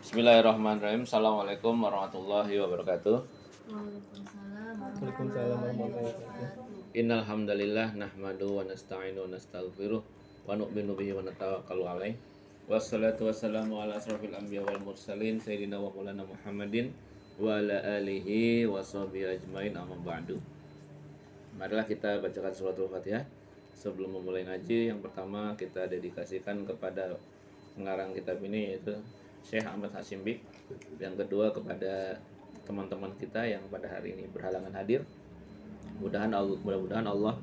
Bismillahirrahmanirrahim. Assalamualaikum warahmatullahi wabarakatuh. Waalaikumsalam warahmatullahi wabarakatuh. Innal hamdalillah nahmadu wa nasta'inu wa nastaghfiruh wa nu'minu bihi wa natawakkalu alaih. Wassalatu wassalamu ala asrofil anbiya wal mursalin sayyidina wa maulana Muhammadin wa ala alihi wa sahbihi ajmain, amma ba'du. Marilah kita bacakan suratul Fatihah. Sebelum memulai ngaji, yang pertama kita dedikasikan kepada pengarang kitab ini, yaitu Syekh Ahmad Hashim Bik. Yang kedua kepada teman-teman kita yang pada hari ini berhalangan hadir. Mudah-mudahan Allah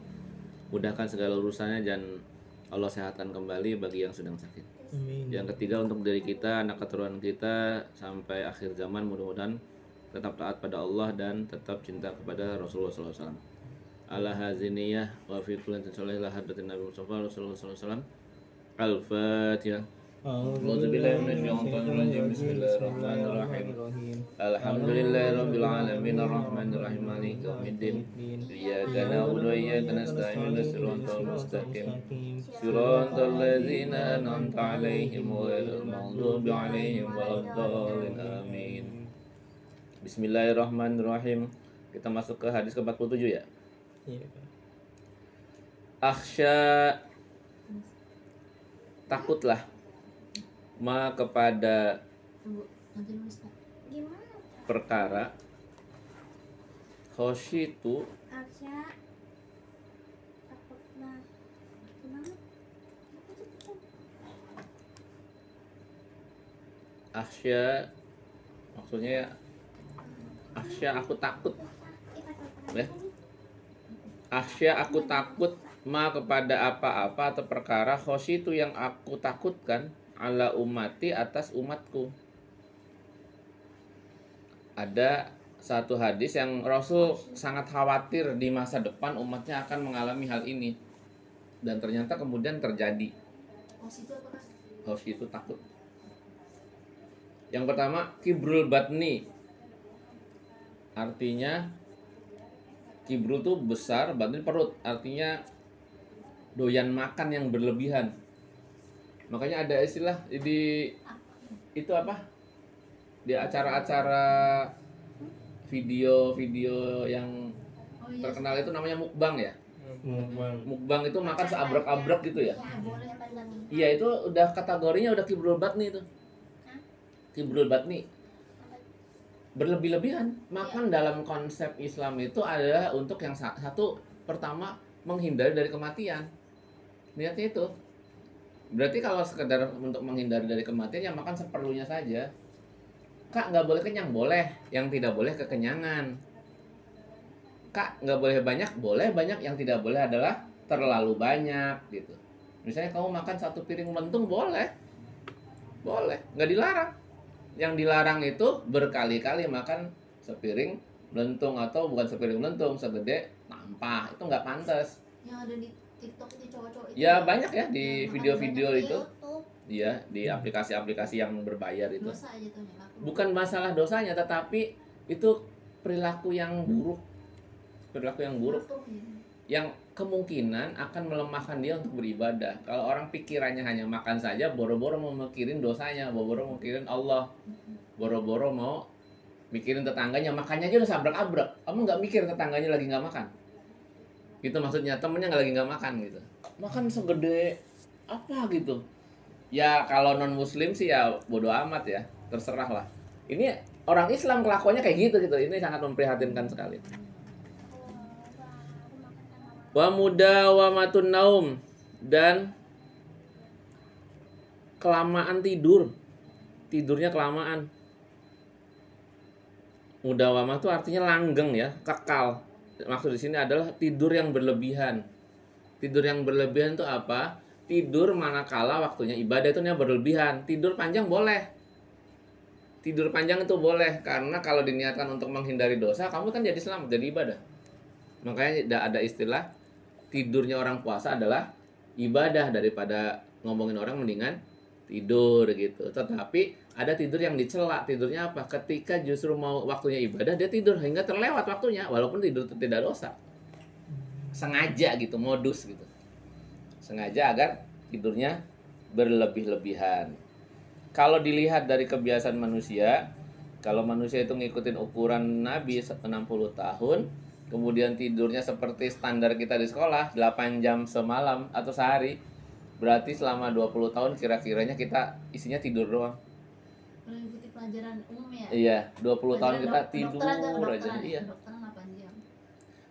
mudahkan segala urusannya dan Allah sehatkan kembali bagi yang sedang sakit. Amin. Yang ketiga untuk diri kita, anak keturunan kita sampai akhir zaman, mudah-mudahan tetap taat pada Allah dan tetap cinta kepada Rasulullah SAW. Ala haziniyah wa fi kulli sallallahu hadratin Nabi Mustafa sallallahu alaihi wasallam. Al-Fatihah. A'udzu billahi minasyaitonir rajim. Bismillahirrahmanirrahim. Alhamdulillahirabbil alamin arrahmanir rahim maliki yaumiddin. Iyyaka na'budu wa iyyaka nasta'in ihdinas siratal mustaqim. Siratal ladzina an'amta 'alaihim ghairil maghdubi 'alaihim waladdallin. Amin. Bismillahirrahmanirrahim. Kita masuk ke hadis ke-47 ya. Iya. Akhsya, takutlah ma kepada perkara khosyitu akhsya, maksudnya akhsya aku takut ya. Akhsya aku takut ma kepada apa-apa atau perkara khosyitu yang aku takutkan ala umati atas umatku. Ada satu hadis yang Rasul sangat khawatir di masa depan umatnya akan mengalami hal ini, dan ternyata kemudian terjadi. Khosyitu takut. Yang pertama kibrul batni, artinya kibrul tuh besar, batni perut, artinya doyan makan yang berlebihan. Makanya ada istilah di itu apa? Di acara-acara video-video yang terkenal itu namanya mukbang ya. Mukbang itu makan seabrek-abrek gitu ya. Iya, itu udah kategorinya udah kibrul batni itu. Kibrul batni. Berlebih-lebihan. Makan dalam konsep Islam itu adalah untuk yang satu, pertama menghindari dari kematian. Niatnya itu. Berarti kalau sekedar untuk menghindari dari kematian, ya makan seperlunya saja. Kak, nggak boleh kenyang? Boleh. Yang tidak boleh kekenyangan. Kak, nggak boleh banyak? Boleh banyak. Yang tidak boleh adalah terlalu banyak gitu. Misalnya kamu makan satu piring lentung, boleh. Boleh. Nggak dilarang. Yang dilarang itu berkali-kali makan sepiring lentung, atau bukan sepiring lentung, segede tampah. Itu nggak pantas. Yang ada di TikTok itu cowok-cowok itu. Ya banyak ya di video-video Di itu. YouTube. Iya, di aplikasi-aplikasi yang berbayar itu. Dosa aja tuh ya. Bukan masalah dosanya, tetapi itu perilaku yang buruk. Perilaku yang buruk yang kemungkinan akan melemahkan dia untuk beribadah. Kalau orang pikirannya hanya makan saja, boro-boro mau mikirin dosanya, boro-boro mikirin Allah, boro-boro mau mikirin tetangganya, makannya aja udah sabrek-abrek. Kamu nggak mikir tetangganya lagi nggak makan. Gitu maksudnya, temennya lagi nggak makan gitu. Makan segede apa gitu. Ya kalau non muslim sih ya bodo amat ya, terserah lah. Ini orang Islam kelakuannya kayak gitu gitu. Ini sangat memprihatinkan sekali. Wa mudawamatun naum, dan kelamaan tidur. Tidurnya kelamaan. Mudawamah itu artinya langgeng ya, kekal. Maksud di sini adalah tidur yang berlebihan. Tidur yang berlebihan itu apa? Tidur manakala waktunya ibadah itu berlebihan. Tidur panjang boleh. Tidur panjang itu boleh, karena kalau diniatkan untuk menghindari dosa, kamu kan jadi selamat, jadi ibadah. Makanya ada istilah tidurnya orang puasa adalah ibadah, daripada ngomongin orang mendingan tidur gitu. Tetapi ada tidur yang dicela. Tidurnya apa? Ketika justru mau waktunya ibadah, dia tidur hingga terlewat waktunya, walaupun tidur itu tidak dosa. Sengaja gitu, modus gitu. Sengaja agar tidurnya berlebih-lebihan. kalau dilihat dari kebiasaan manusia, kalau manusia itu ngikutin ukuran Nabi 60 tahun, kemudian tidurnya seperti standar kita di sekolah 8 jam semalam atau sehari, berarti selama 20 tahun kira-kiranya kita isinya tidur doang. Kalau ikuti pelajaran umum ya. Iya, 20 tahun kita tidur aja. Iya.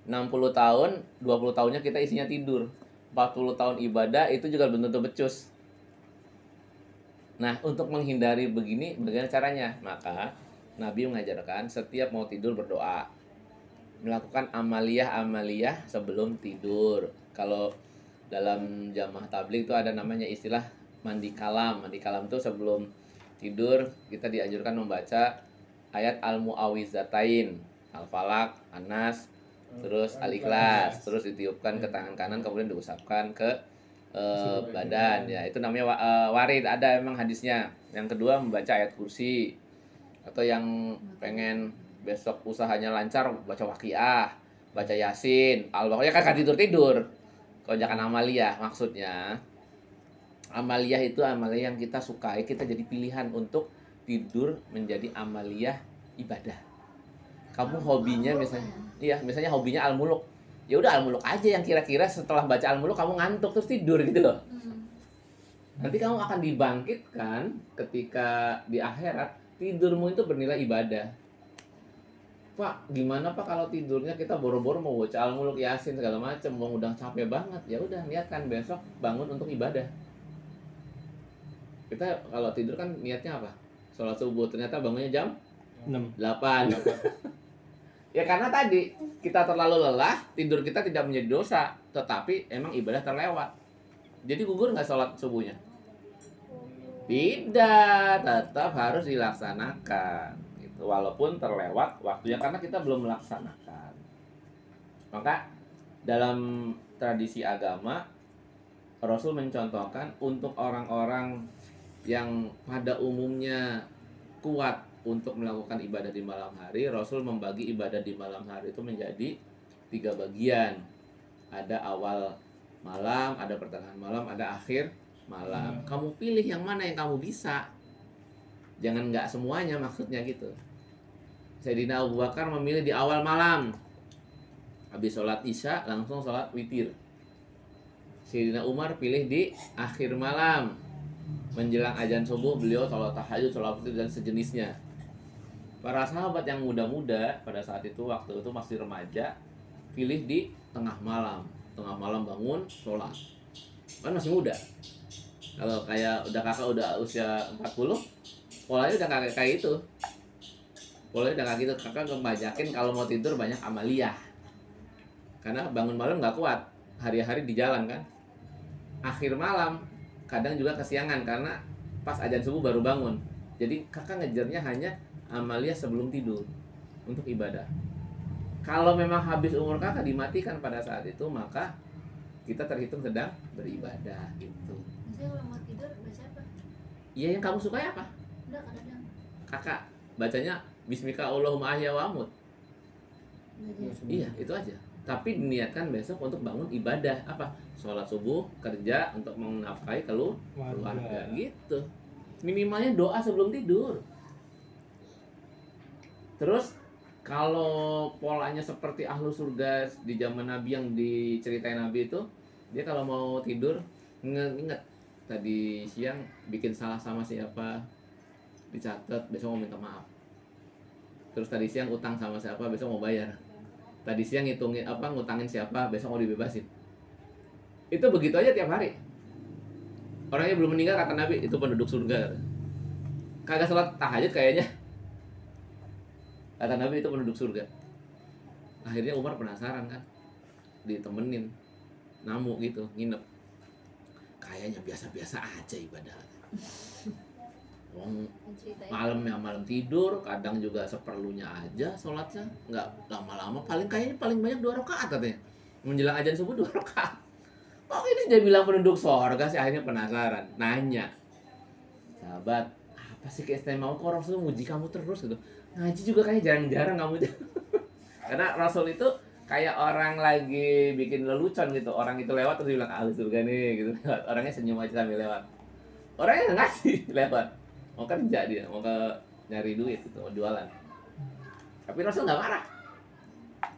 60 tahun, 20 tahunnya kita isinya tidur. 40 tahun ibadah itu juga belum tentu becus. Nah, untuk menghindari begini, bagaimana caranya? Maka Nabi mengajarkan setiap mau tidur berdoa. Melakukan amaliyah-amaliyah sebelum tidur. Kalau dalam jamaah tabligh itu ada namanya istilah mandi kalam. Mandi kalam itu sebelum tidur kita dianjurkan membaca ayat Al-Mu'awwizatain, Al-Falaq, An-Nas, terus Al-Ikhlas, terus ditiupkan ke tangan kanan kemudian diusapkan ke badan. Ya, itu namanya warid, ada emang hadisnya. Yang kedua membaca ayat kursi. Atau yang pengen besok usahanya lancar baca Waqiah, baca Yasin, Al-Baqarah, kan tidur-tidur. Kalau jangan amaliyah, maksudnya amaliyah itu amaliyah yang kita sukai, kita jadi pilihan untuk tidur menjadi amaliyah ibadah. Kamu hobinya misalnya hobinya Al-Muluk. Ya udah Al-Muluk aja yang kira-kira setelah baca Al-Muluk kamu ngantuk terus tidur gitu loh. Nanti kamu akan dibangkitkan ketika di akhirat, tidurmu itu bernilai ibadah. Pak, gimana Pak kalau tidurnya kita boro-boro mau baca Al-Muluk, Yasin segala macam, mau udah capek banget. Ya udah, niatkan besok bangun untuk ibadah. Kita kalau tidur kan niatnya apa? Sholat subuh, ternyata bangunnya jam 8. Ya karena tadi kita terlalu lelah, tidur kita tidak menjadi dosa, tetapi emang ibadah terlewat. Jadi gugur nggak sholat subuhnya? Tidak, tetap harus dilaksanakan. Gitu. Walaupun terlewat waktunya karena kita belum melaksanakan. Maka dalam tradisi agama, Rasul mencontohkan untuk orang-orang yang pada umumnya kuat untuk melakukan ibadah di malam hari, Rasul membagi ibadah di malam hari itu menjadi 3 bagian. Ada awal malam, ada pertengahan malam, ada akhir malam. Kamu pilih yang mana yang kamu bisa. Jangan nggak semuanya, maksudnya gitu. Sayyidina Abu Bakar memilih di awal malam. Habis sholat isya langsung sholat witir. Sayyidina Umar pilih di akhir malam. Menjelang azan subuh beliau sholat tahajud, sholat witir dan sejenisnya. Para sahabat yang muda-muda pada saat itu, waktu itu masih remaja, pilih di tengah malam. Tengah malam bangun, sholat. Kan masih muda. Kalau kayak kakak udah usia 40, polanya udah kayak itu. Polanya udah kayak gitu. Kakak ngebajakin kalau mau tidur banyak amaliyah. Karena bangun malam nggak kuat. Hari-hari di jalan kan. Akhir malam, kadang juga kesiangan karena pas azan subuh baru bangun. Jadi kakak ngejarnya hanya amaliyah sebelum tidur untuk ibadah. Kalau memang habis umur kakak dimatikan pada saat itu, maka kita terhitung sedang beribadah gitu. Misalnya kalau mau tidur baca apa? Iya, yang kamu suka apa? Udah kadang. Kakak bacanya Bismika Allahumma ahya wa amut. Iya, itu aja. Tapi diniatkan besok untuk bangun ibadah apa? Sholat subuh, kerja untuk menafkahi keluarga gitu. Minimalnya doa sebelum tidur. Terus kalau polanya seperti ahlu surga di zaman Nabi yang diceritain Nabi itu, dia kalau mau tidur inget tadi siang bikin salah sama siapa, dicatat, besok mau minta maaf. Terus tadi siang utang sama siapa, besok mau bayar. Tadi siang ngitungin ngutangin siapa, besok mau dibebasin. Itu begitu aja tiap hari. Orangnya belum meninggal, kata Nabi itu penduduk surga. Kagak sholat tahajud kayaknya. Kata Nabi itu penduduk surga. Akhirnya Umar penasaran kan, ditemenin namu gitu, nginep. Kayaknya biasa-biasa aja ibadah. Wong malam tidur, kadang juga seperlunya aja sholatnya, nggak lama-lama. Paling banyak 2 rakaat katanya. Menjelang azan subuh 2 rakaat. Kok ini dia bilang penduduk surga sih? Akhirnya penasaran, nanya, sahabat, apa sih keistimewaan kok Rasul muji kamu terus gitu? Ngaji juga kayak jarang-jarang kamu. Karena Rasul itu kayak orang lagi bikin lelucon gitu. Orang itu lewat terus bilang ahli surga nih gitu. Orangnya senyum aja sambil lewat. Orangnya nggak ngasih lewat. mau kerja dia, mau ke nyari duit gitu, mau jualan. Tapi Rasul nggak marah.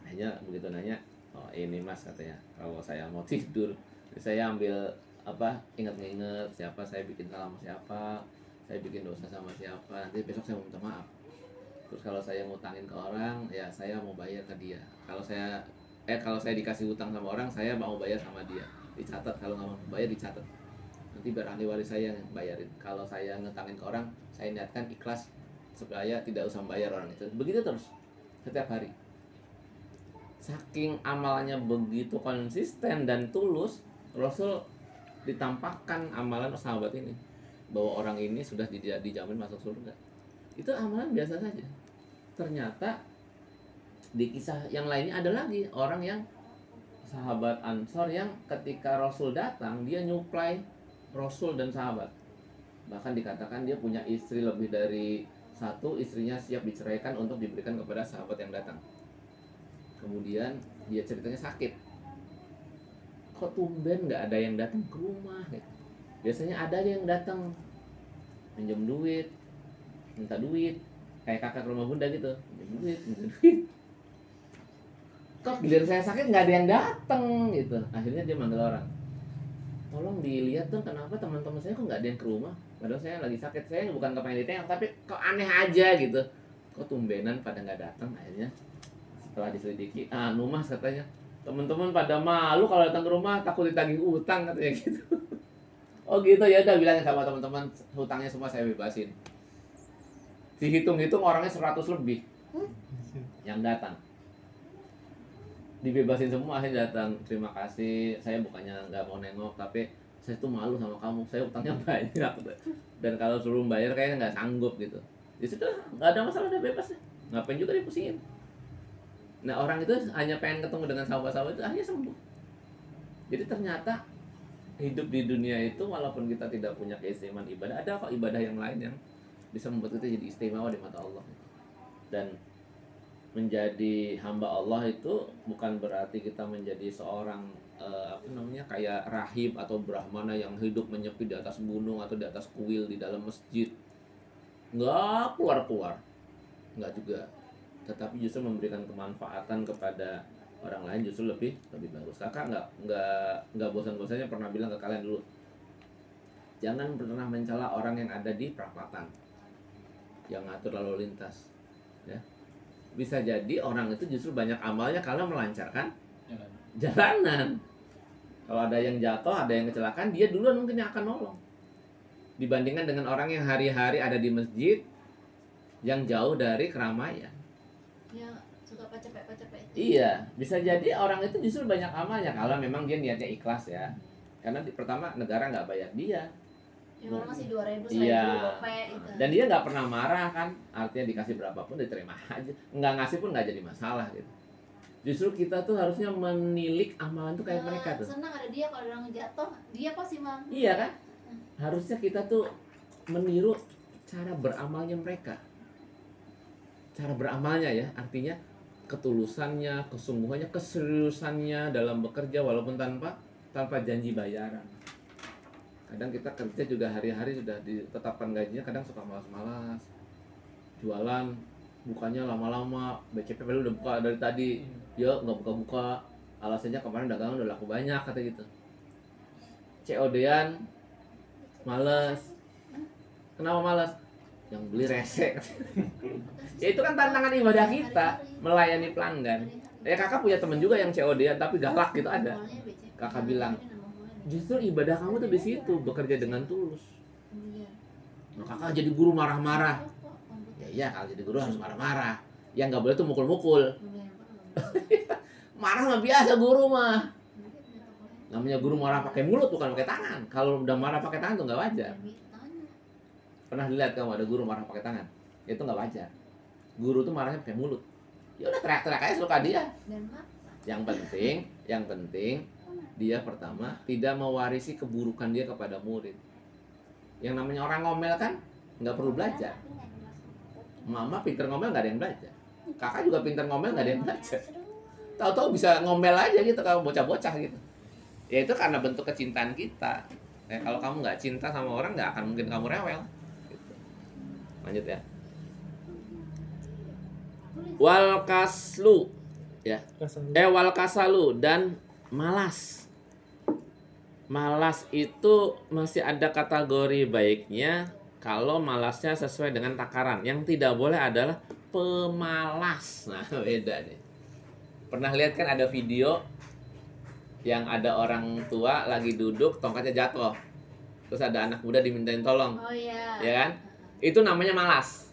Hanya begitu nanya, oh ini mas katanya, kalau saya mau tidur, saya ambil apa, ingat-ingat siapa saya bikin salah sama siapa, saya bikin dosa sama siapa, nanti besok saya mau minta maaf. Terus kalau saya ngutangin ke orang, ya saya mau bayar ke dia. Kalau saya dikasih utang sama orang, saya mau bayar sama dia. Dicatat, kalau nggak mau bayar dicatat. Nanti biar ahli waris saya yang bayarin. Kalau saya ngutangin ke orang, saya niatkan ikhlas supaya tidak usah bayar orang itu. Begitu terus setiap hari. Saking amalannya begitu konsisten dan tulus, Rasul ditampakkan amalan sahabat ini bahwa orang ini sudah dijamin masuk surga. Itu amalan biasa saja. Ternyata di kisah yang lainnya ada lagi orang yang sahabat Ansor yang ketika Rasul datang dia nyuplai Rasul dan sahabat. Bahkan dikatakan dia punya istri lebih dari satu, istrinya siap diceraikan untuk diberikan kepada sahabat yang datang. Kemudian dia ceritanya sakit. Kok tumben nggak ada yang datang ke rumah gitu. Biasanya ada aja yang datang minjem duit, minta duit, kayak kakak ke rumah bunda gitu, minta duit. Kok giliran saya sakit nggak ada yang datang gitu. Akhirnya dia manggil orang, tolong dilihat dong kenapa teman-teman saya kok nggak ada yang ke rumah. Padahal saya lagi sakit, saya bukan kepengen ditengok, tapi kok aneh aja gitu. Kok tumbenan pada nggak datang. Akhirnya setelah diselidiki, mas katanya teman-teman pada malu kalau datang ke rumah, takut ditagih utang katanya gitu. Oh gitu, ya udah bilangin sama teman-teman hutangnya semua saya bebasin. Dihitung-hitung orangnya 100 lebih yang datang, dibebasin semua. Akhirnya datang, terima kasih, saya bukannya nggak mau nengok, tapi saya tuh malu sama kamu, saya utangnya banyak dan kalau suruh bayar kayaknya nggak sanggup gitu. Ya sudah, nggak ada masalah, udah bebas deh, ngapain juga dipusingin. Nah orang itu hanya pengen ketemu dengan sahabat-sahabat itu, akhirnya sembuh. Jadi ternyata hidup di dunia itu walaupun kita tidak punya keistimewaan ibadah, ada kok ibadah yang lain yang bisa membuat kita jadi istimewa di mata Allah. Dan menjadi hamba Allah itu bukan berarti kita menjadi seorang kayak rahib atau brahmana yang hidup menyepi di atas gunung atau di atas kuil di dalam masjid, nggak keluar nggak juga, tetapi justru memberikan kemanfaatan kepada orang lain justru lebih bagus. Kakak nggak bosan-bosannya pernah bilang ke kalian dulu, jangan pernah mencela orang yang ada di perapatan yang ngatur lalu lintas, ya. Bisa jadi orang itu justru banyak amalnya karena melancarkan jalanan. Kalau ada yang jatuh, ada yang kecelakaan, dia duluan mungkin yang akan nolong dibandingkan dengan orang yang hari-hari ada di masjid yang jauh dari keramaian. Ya suka pacapek. Iya, bisa jadi orang itu justru banyak amalnya kalau memang dia niatnya ikhlas ya. Karena pertama negara nggak bayar dia. Ya orang masih 2.000, 1.000 Iya. gopek gitu. Dan dia nggak pernah marah kan, artinya dikasih berapapun diterima aja, nggak ngasih pun nggak jadi masalah gitu. Justru kita tuh harusnya menilik amalan tuh kayak mereka tuh. Senang ada dia, kalau orang jatuh dia pasti mang. Iya kan? Harusnya kita tuh meniru cara beramalnya mereka. Cara beramalnya ya, artinya ketulusannya, kesungguhannya, keseriusannya dalam bekerja walaupun tanpa janji bayaran. Kadang kita kerja juga hari-hari sudah ditetapkan gajinya, kadang suka malas-malas. Jualan bukanya lama-lama, BCP padahal udah buka dari tadi, ya nggak buka-buka. Alasannya kemarin dagangan udah laku banyak kata gitu. COD-an males. Kenapa males? Yang beli rese. Ya itu kan tantangan ibadah kita, melayani pelanggan. Ya kakak punya temen juga yang COD-an tapi galak gitu ada. Kakak bilang, justru ibadah kamu tuh di situ, bekerja dengan tulus. Nah, kakak jadi guru marah-marah. Ya iya, kalau jadi guru harus marah-marah. Yang nggak boleh tuh mukul-mukul. Marah mah biasa guru mah. Namanya guru marah pakai mulut bukan pakai tangan. Kalau udah marah pakai tangan tuh nggak wajar. Pernah dilihat kamu ada guru marah pakai tangan? Itu nggak wajar. Guru tuh marahnya pakai mulut. Ya udah teriak-teriak aja suka dia. Yang penting dia pertama tidak mewarisi keburukan dia kepada murid. Yang namanya orang ngomel kan nggak perlu belajar. Mama pinter ngomel nggak ada yang belajar. Kakak juga pinter ngomel nggak ada yang belajar. Tahu-tahu bisa ngomel aja gitu kalau bocah-bocah gitu. Ya itu karena bentuk kecintaan kita. Kalau kamu nggak cinta sama orang nggak akan mungkin kamu rewel. Gitu. Lanjut ya. Wal kaslu ya. Wal kasalu dan malas. Malas itu masih ada kategori baiknya kalau malasnya sesuai dengan takaran. Yang tidak boleh adalah pemalas. Nah, beda nih. Pernah lihat kan ada video yang ada orang tua lagi duduk, tongkatnya jatuh. Terus ada anak muda dimintain tolong. Oh iya. Ya kan? Itu namanya malas.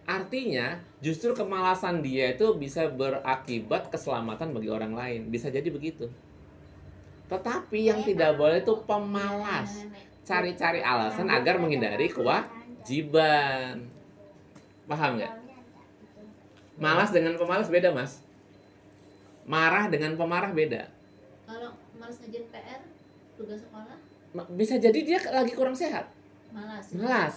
Artinya, justru kemalasan dia itu bisa berakibat keselamatan bagi orang lain. Bisa jadi begitu. Tetapi yang tidak boleh itu pemalas. Cari-cari alasan agar menghindari kewajiban. Paham nggak? Malas dengan pemalas beda, Mas. Marah dengan pemarah beda. Kalau malas ngerjain PR, tugas sekolah, Bisa jadi dia lagi kurang sehat. malas. Malas.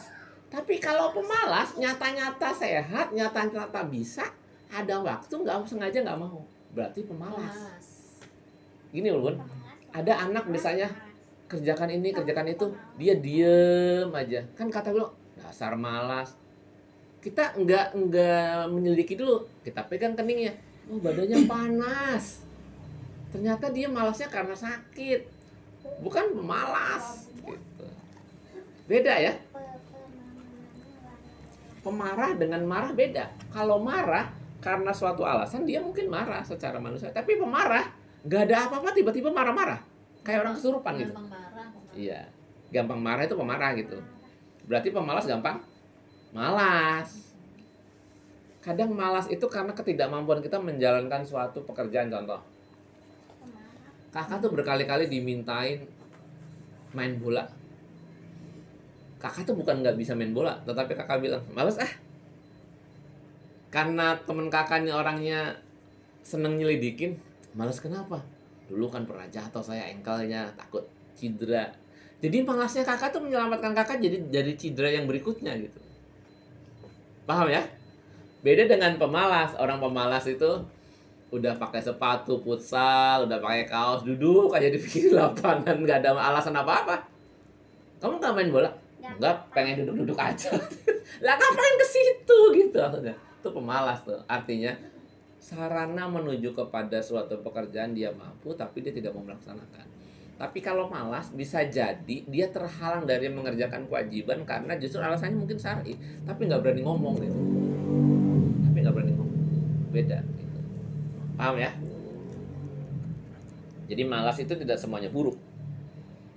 Tapi kalau pemalas, nyata-nyata sehat, nyata-nyata bisa, ada waktu nggak sengaja nggak mau. Berarti pemalas. Malas. Gini loh, Bun. Ada anak misalnya kerjakan ini, kerjakan itu, dia diem aja. Kan kata lu, dasar malas. Kita nggak menyelidiki dulu. Kita pegang keningnya. Oh, badannya panas. Ternyata dia malasnya karena sakit. Bukan pemalas. Gitu. Beda ya. Pemarah dengan marah beda. Kalau marah karena suatu alasan, dia mungkin marah secara manusia. Tapi pemarah, nggak ada apa-apa tiba-tiba marah-marah. Kayak orang kesurupan gitu. Gampang marah. Iya, gampang marah itu pemarah gitu. Berarti pemalas gampang malas. Kadang malas itu karena ketidakmampuan kita menjalankan suatu pekerjaan. Contoh, kakak tuh berkali-kali dimintain main bola. Kakak tuh bukan nggak bisa main bola, tetapi kakak bilang malas ah. Karena temen kakaknya orangnya seneng nyelidikin, malas kenapa? Dulu kan pernah jatuh saya engkelnya, takut cedera. Jadi malasnya kakak tuh menyelamatkan kakak jadi cedera yang berikutnya gitu. Paham ya? Beda dengan pemalas. Orang pemalas itu udah pakai sepatu futsal, udah pakai kaos, duduk aja di pinggir lapangan, nggak ada alasan apa-apa. Kamu nggak main bola? Nggak, pengen duduk-duduk aja. Lah ngapain ke situ gitu maksudnya. Itu pemalas tuh. Artinya sarana menuju kepada suatu pekerjaan dia mampu tapi dia tidak mau melaksanakan. Tapi kalau malas bisa jadi dia terhalang dari mengerjakan kewajiban karena justru alasannya mungkin syar'i, tapi nggak berani ngomong gitu. Tapi nggak berani ngomong. Beda gitu. Paham ya? Jadi malas itu tidak semuanya buruk.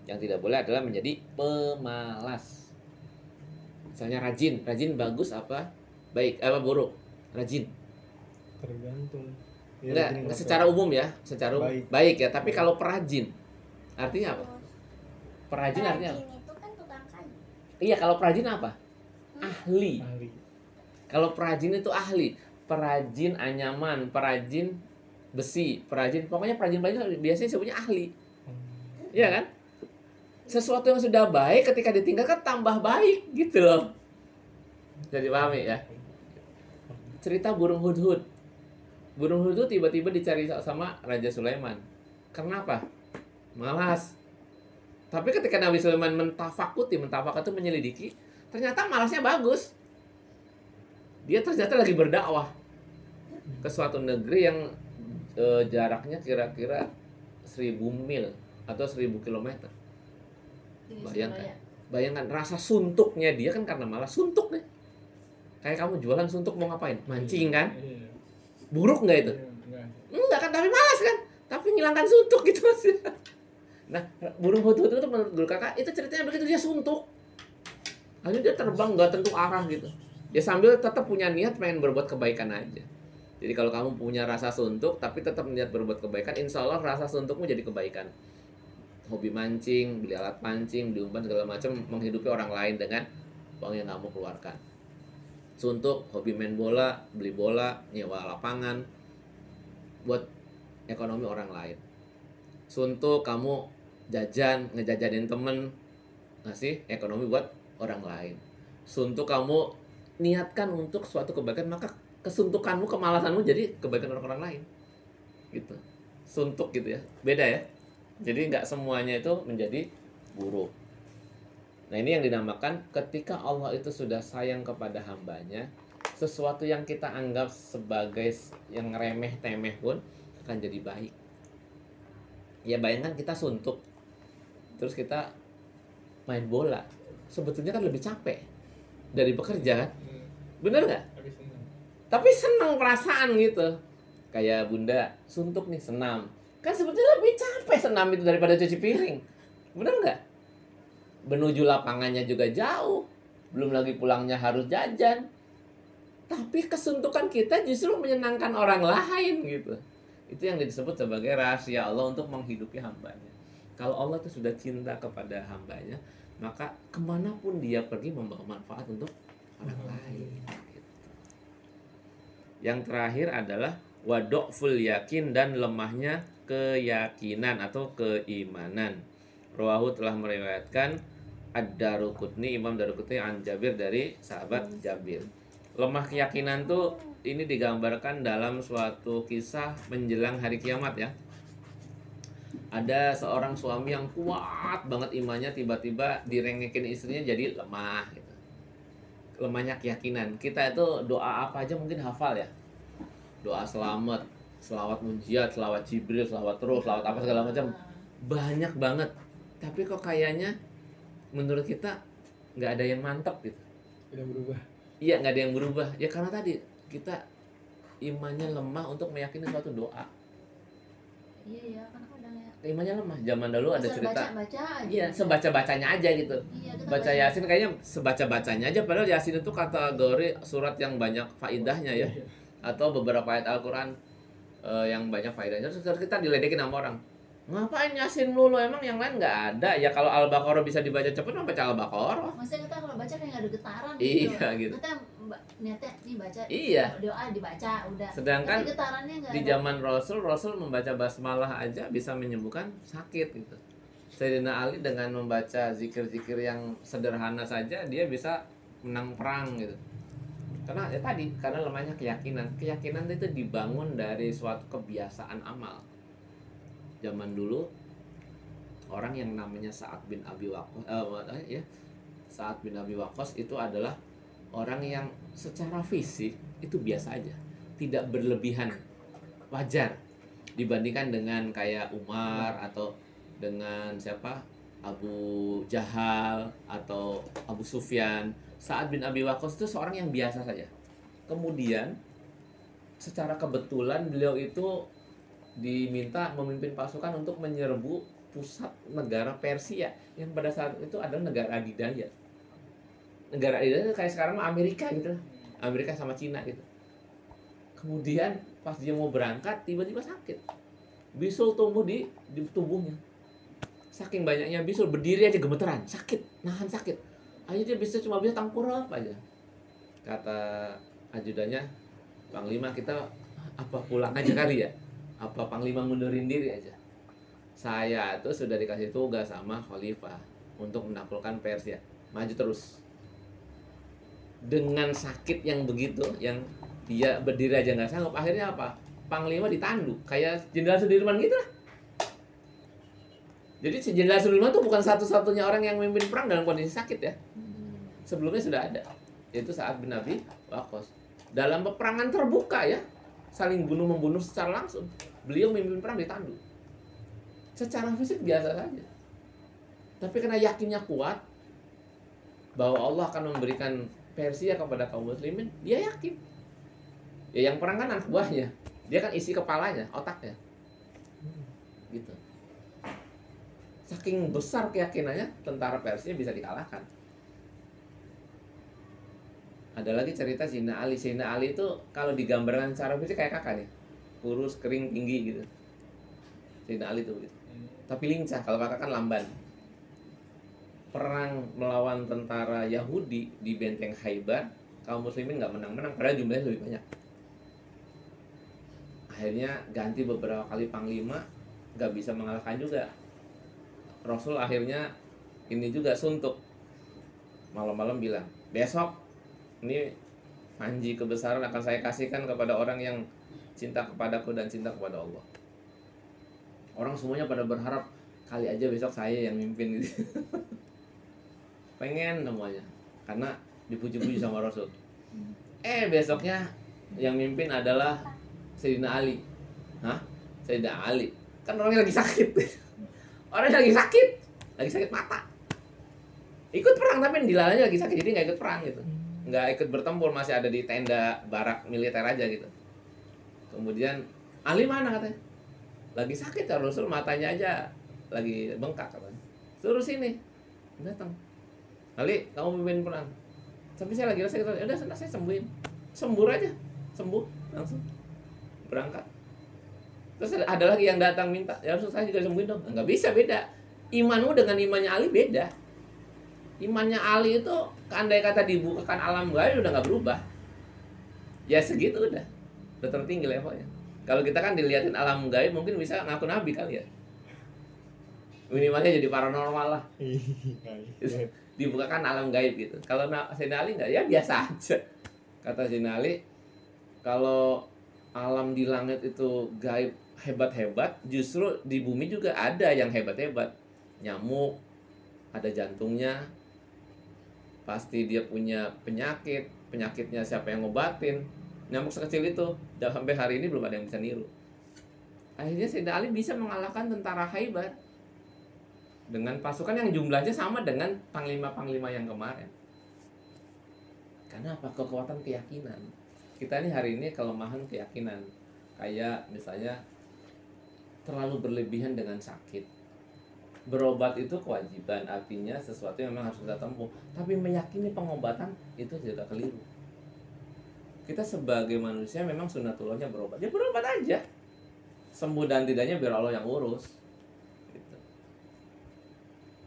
Yang tidak boleh adalah menjadi pemalas. Misalnya rajin bagus apa? Baik, apa buruk? Rajin. Tergantung. Enggak secara umum ya, secara umum. Baik ya, tapi kalau perajin artinya apa? Perajin artinya apa? Itu kan tukang kayu. Iya, kalau perajin apa? Ahli. Ahli. Kalau perajin itu ahli. Perajin anyaman, perajin besi, perajin, pokoknya perajin biasanya sebutnya ahli. Iya kan? Sesuatu yang sudah baik ketika ditinggalkan tambah baik gitu loh. Jadi pahami ya? Cerita burung hudhud. Burung hudhud tiba-tiba dicari sama Raja Sulaiman. Kenapa? Malas. Tapi ketika Nabi Sulaiman mentafakut itu menyelidiki, ternyata malasnya bagus. Dia ternyata lagi berdakwah ke suatu negeri yang jaraknya kira-kira 1000 mil atau 1000 kilometer. Bayangkan rasa suntuknya dia kan karena malas. Suntuk nih. Kayak kamu jualan suntuk mau ngapain? Mancing kan? Buruk nggak itu? Enggak kan, tapi malas kan? Tapi ngilangkan suntuk gitu mas. Nah, burung hudhud itu menurut guru kakak itu ceritanya begitu, dia suntuk. Akhirnya dia terbang nggak tentu arah gitu. Dia sambil tetap punya niat pengen berbuat kebaikan aja. Jadi kalau kamu punya rasa suntuk tapi tetap niat berbuat kebaikan, insya Allah rasa suntukmu jadi kebaikan. Hobi mancing, beli alat pancing, beli umpan segala macam, menghidupi orang lain dengan uang yang kamu keluarkan. Suntuk, hobi main bola, beli bola, nyewa lapangan, buat ekonomi orang lain. Suntuk, kamu jajan, ngejajanin temen, ngasih ekonomi buat orang lain. Suntuk, kamu niatkan untuk suatu kebaikan, maka kesuntukanmu, kemalasanmu jadi kebaikan orang-orang lain. Gitu. Suntuk gitu ya. Beda ya. Jadi nggak semuanya itu menjadi buruk. Nah ini yang dinamakan ketika Allah itu sudah sayang kepada hambanya, sesuatu yang kita anggap sebagai yang remeh temeh pun akan jadi baik. Ya bayangkan kita suntuk, terus kita main bola, sebetulnya kan lebih capek dari bekerja kan, bener nggak? Tapi senang perasaan gitu. Kayak bunda suntuk nih senam, kan sebetulnya lebih capek senam itu daripada cuci piring, bener nggak? Menuju lapangannya juga jauh, belum lagi pulangnya harus jajan. Tapi kesuntukan kita justru menyenangkan orang lain gitu. Itu yang disebut sebagai rahasia Allah untuk menghidupi hambanya. Kalau Allah itu sudah cinta kepada hambanya, maka kemanapun dia pergi membawa manfaat untuk orang lain gitu. Yang terakhir adalah wadoful yakin, dan lemahnya keyakinan atau keimanan. Rawahu telah meriwayatkan Ad-Daruqutni, Imam Daruqutni an Jabir, dari sahabat Jabir. Lemah keyakinan tuh ini digambarkan dalam suatu kisah menjelang hari kiamat ya. Ada seorang suami yang kuat banget imannya, tiba-tiba direngekin istrinya jadi lemah gitu. Lemahnya keyakinan. Kita itu doa apa aja mungkin hafal ya. Doa selamat, selawat munjiat, selawat Jibril, selawat terus, selawat apa segala macam. Banyak banget. Tapi kok kayaknya menurut kita nggak ada yang mantap gitu. Tidak berubah. Iya, nggak ada yang berubah. Ya karena tadi kita imannya lemah untuk meyakini suatu doa. Iya ya, kan kadang ya. Imannya lemah. Zaman dulu ada cerita. Baca aja. Iya, sebaca-bacanya aja gitu. Iya, kita Baca Yasin kayaknya sebaca-bacanya aja, padahal Yasin itu kategori surat yang banyak faidahnya ya. Atau beberapa ayat Al-Qur'an yang banyak faedahnya. Terus kita diledekin sama orang. Ngapain Yasin dulu, emang yang lain nggak ada? Ya kalau Al-Baqarah bisa dibaca cepet, mah baca Al-Baqarah. Maksudnya kita kalau baca kayak nggak ada getaran Iya gitu. Kita niatnya nih baca. Iya. Doa dibaca udah. Sedangkan tapi getarannya nggak di ada. zaman Rasul membaca basmalah aja bisa menyembuhkan sakit gitu. Sayyidina Ali dengan membaca zikir-zikir yang sederhana saja dia bisa menang perang gitu. Karena ya tadi, karena lemahnya keyakinan. Keyakinan itu dibangun dari suatu kebiasaan amal. Zaman dulu orang yang namanya Sa'ad bin Abi Waqqas Sa'ad bin Abi Waqqas itu adalah orang yang secara fisik itu biasa aja, tidak berlebihan, wajar dibandingkan dengan kayak Umar atau dengan siapa, Abu Jahal atau Abu Sufyan. Sa'ad bin Abi Waqqas itu seorang yang biasa saja. Kemudian secara kebetulan beliau itu diminta memimpin pasukan untuk menyerbu pusat negara Persia yang pada saat itu adalah negara adidaya. Negara adidaya itu kayak sekarang Amerika gitu, Amerika sama Cina gitu. Kemudian pas dia mau berangkat tiba-tiba sakit, bisul tumbuh di tubuhnya. Saking banyaknya bisul, berdiri aja gemeteran, sakit, nahan sakit. Akhirnya dia cuma bisa tangkurap aja. Kata ajudannya, Panglima, kita apa pulang aja kali ya? Apa Panglima mundurin diri aja? Saya tuh sudah dikasih tugas sama Khalifah untuk menaklukkan Persia. Maju terus. Dengan sakit yang begitu, yang dia berdiri aja nggak sanggup, akhirnya apa? Panglima ditandu, kayak Jenderal Sudirman gitu lah. Jadi si Jenderal Sudirman tuh bukan satu-satunya orang yang memimpin perang dalam kondisi sakit ya. Sebelumnya sudah ada, yaitu Sa'ad bin Abi Waqqas. Dalam peperangan terbuka ya, saling bunuh-membunuh secara langsung, beliau memimpin perang ditandu. Secara fisik biasa saja, tapi karena yakinnya kuat bahwa Allah akan memberikan Persia kepada kaum muslimin, dia yakin. Ya yang perang kan anak buahnya, dia kan isi kepalanya, otaknya, gitu. Saking besar keyakinannya, tentara Persia bisa dikalahkan. Ada lagi cerita Sayyidina Ali. Sayyidina Ali itu kalau digambarkan secara fisik kayak kakak nih, kurus, kering, tinggi gitu. Sayyidina Ali tuh gitu. Tapi lincah, kalau kakak kan lamban. Perang melawan tentara Yahudi di benteng Khaybar, kaum muslimin nggak menang-menang, padahal jumlahnya lebih banyak. Akhirnya ganti beberapa kali panglima, nggak bisa mengalahkan juga. Rasul akhirnya ini juga suntuk. Malam-malam bilang, besok ini panji kebesaran akan saya kasihkan kepada orang yang cinta kepadaku dan cinta kepada Allah. Orang semuanya pada berharap kali aja besok saya yang mimpin gitu. pengen semuanya karena dipuji-puji sama Rasul. Besoknya yang mimpin adalah Sayyidina Ali. Hah? Sayyidina Ali kan orangnya lagi sakit. Orangnya lagi sakit mata. Ikut perang tapi dilalanya lagi sakit, jadi nggak ikut perang gitu, nggak ikut bertempur, masih ada di tenda barak militer aja gitu. Kemudian Ali mana katanya? Lagi sakit ya Rasul, matanya aja lagi bengkak katanya. Suruh sini, datang. Ali, kamu pimpin perang. Tapi saya lagi rasa gitu, udah saya sembuhin, sembur aja, sembuh langsung berangkat. Terus ada lagi yang datang minta, ya Rasul saya juga sembuhin dong. Nggak bisa, beda. Imanmu dengan imannya Ali beda. Imannya Ali itu andai kata dibukakan alam gaib udah nggak berubah. Ya segitu udah tertinggi levelnya. Kalau kita kan dilihatin alam gaib mungkin bisa ngaku nabi kali ya. Minimalnya jadi paranormal lah. Dibukakan alam gaib gitu. Kalau Sayyidina Ali nggak, ya biasa aja. Kata Sayyidina Ali, kalau alam di langit itu gaib hebat-hebat, justru di bumi juga ada yang hebat-hebat. Nyamuk, ada jantungnya, pasti dia punya penyakit, penyakitnya siapa yang ngobatin. Nyamuk sekecil itu sampai hari ini belum ada yang bisa niru. Akhirnya Sayyidina Ali bisa mengalahkan tentara Khaybar dengan pasukan yang jumlahnya sama dengan panglima-panglima yang kemarin. Karena apa? Kekuatan keyakinan. Kita ini hari ini kelemahan keyakinan. Kayak misalnya terlalu berlebihan dengan sakit. Berobat itu kewajiban, artinya sesuatu yang memang harus kita tempuh. Tapi meyakini pengobatan itu juga keliru. Kita sebagai manusia memang sunatullahnya berobat. Ya berobat aja. Sembuh dan tidaknya biar Allah yang urus. Gitu.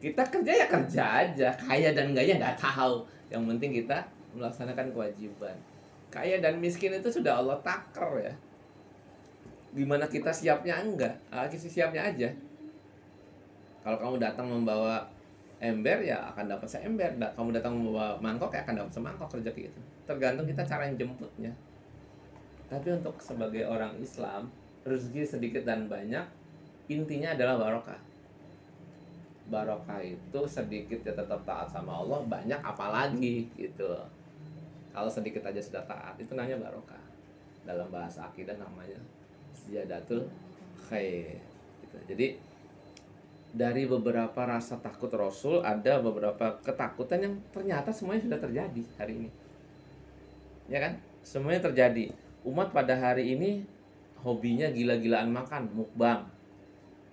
Kita kerja ya kerja aja. Kaya dan enggaknya nggak tahu. Yang penting kita melaksanakan kewajiban. Kaya dan miskin itu sudah Allah takar ya. Gimana kita siapnya enggak? Kita siapnya aja. Kalau kamu datang membawa ember ya akan dapat seember. Kamu datang membawa mangkok ya akan dapat semangkok, rezeki itu. Tergantung kita cara yang jemputnya. Tapi untuk sebagai orang Islam, rezeki sedikit dan banyak, intinya adalah barokah. Barokah itu sedikit ya tetap taat sama Allah, banyak apalagi gitu. Kalau sedikit aja sudah taat, itu namanya barokah. Dalam bahasa akidah namanya ziyadatul khair. Gitu. Jadi dari beberapa rasa takut Rasul ada beberapa ketakutan yang ternyata semuanya sudah terjadi hari ini. Ya kan? Semuanya terjadi. Umat pada hari ini hobinya gila-gilaan makan, mukbang.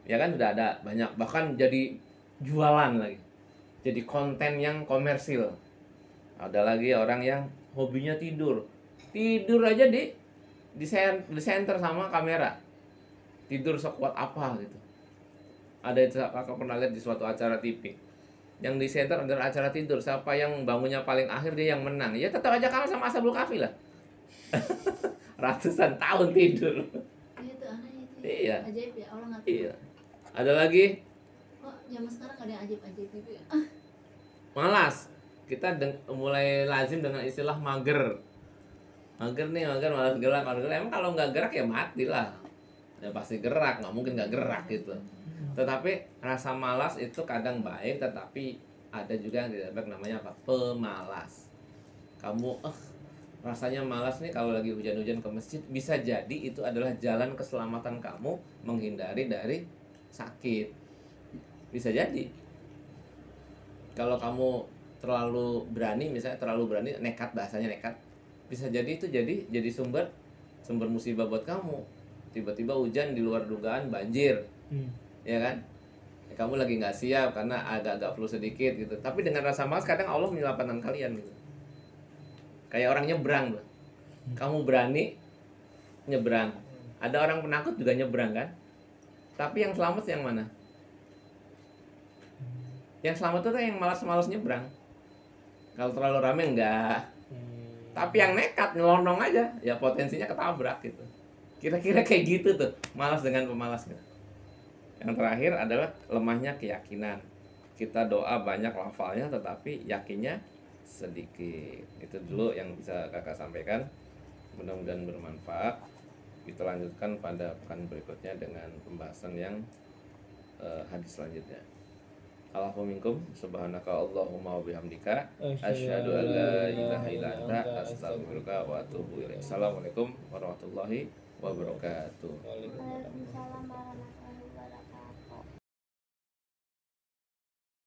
Ya kan sudah ada banyak, bahkan jadi jualan lagi. Jadi konten yang komersil. Ada lagi orang yang hobinya tidur. Tidur aja di center sama kamera. Tidur sekuat apa gitu. Ada itu kakak pernah lihat di suatu acara TV. Yang di center adalah acara tidur. Siapa yang bangunnya paling akhir dia yang menang. Ya tetap aja kalah sama Ashabul Kahfi lah. Ratusan tahun tidur. Iya tuh anehnya itu. Iya. Ajaib ya, Allah ngatur. Iya. Ada lagi Kok zaman sekarang ada yang ajaib-ajaib gitu ya? malas. Kita mulai lazim dengan istilah mager. Mager malas gerak. Emang kalau nggak gerak ya mati lah. Ya pasti gerak, nggak mungkin nggak gerak gitu. Tetapi rasa malas itu kadang baik, tetapi ada juga yang tidak baik, namanya apa? Pemalas. Kamu rasanya malas nih kalau lagi hujan-hujan ke masjid, bisa jadi itu adalah jalan keselamatan kamu menghindari dari sakit. Bisa jadi. Kalau kamu terlalu berani, misalnya terlalu berani, nekat, bahasanya nekat, bisa jadi itu jadi sumber musibah buat kamu. Tiba-tiba hujan di luar dugaan, banjir. Ya kan? Kamu lagi nggak siap karena agak-agak flu sedikit gitu. Tapi dengan rasa malas kadang Allah menyelamatkan kalian gitu. Kayak orang nyebrang loh. Kamu berani nyebrang. Ada orang penakut juga nyebrang kan? Tapi yang selamat yang mana? Yang selamat itu yang malas-malas nyebrang. Kalau terlalu rame enggak. Tapi yang nekat nyelonong aja, ya potensinya ketabrak gitu. Kira-kira kayak gitu tuh, malas dengan pemalas gitu. Yang terakhir adalah lemahnya keyakinan. Kita doa banyak lafalnya tetapi yakinnya sedikit. Itu dulu yang bisa kakak sampaikan. Mudah-mudahan bermanfaat. Kita lanjutkan pada pekan berikutnya dengan pembahasan yang hadis selanjutnya. Allahu minkum subhanaka Allahumma wa bihamdika asyhadu an la ilaha illa anta astaghfiruka wa atubu ilaik. Assalamualaikum warahmatullahi wabarakatuh. Waalaikumsalam. Waalaikumsalam warahmatullahi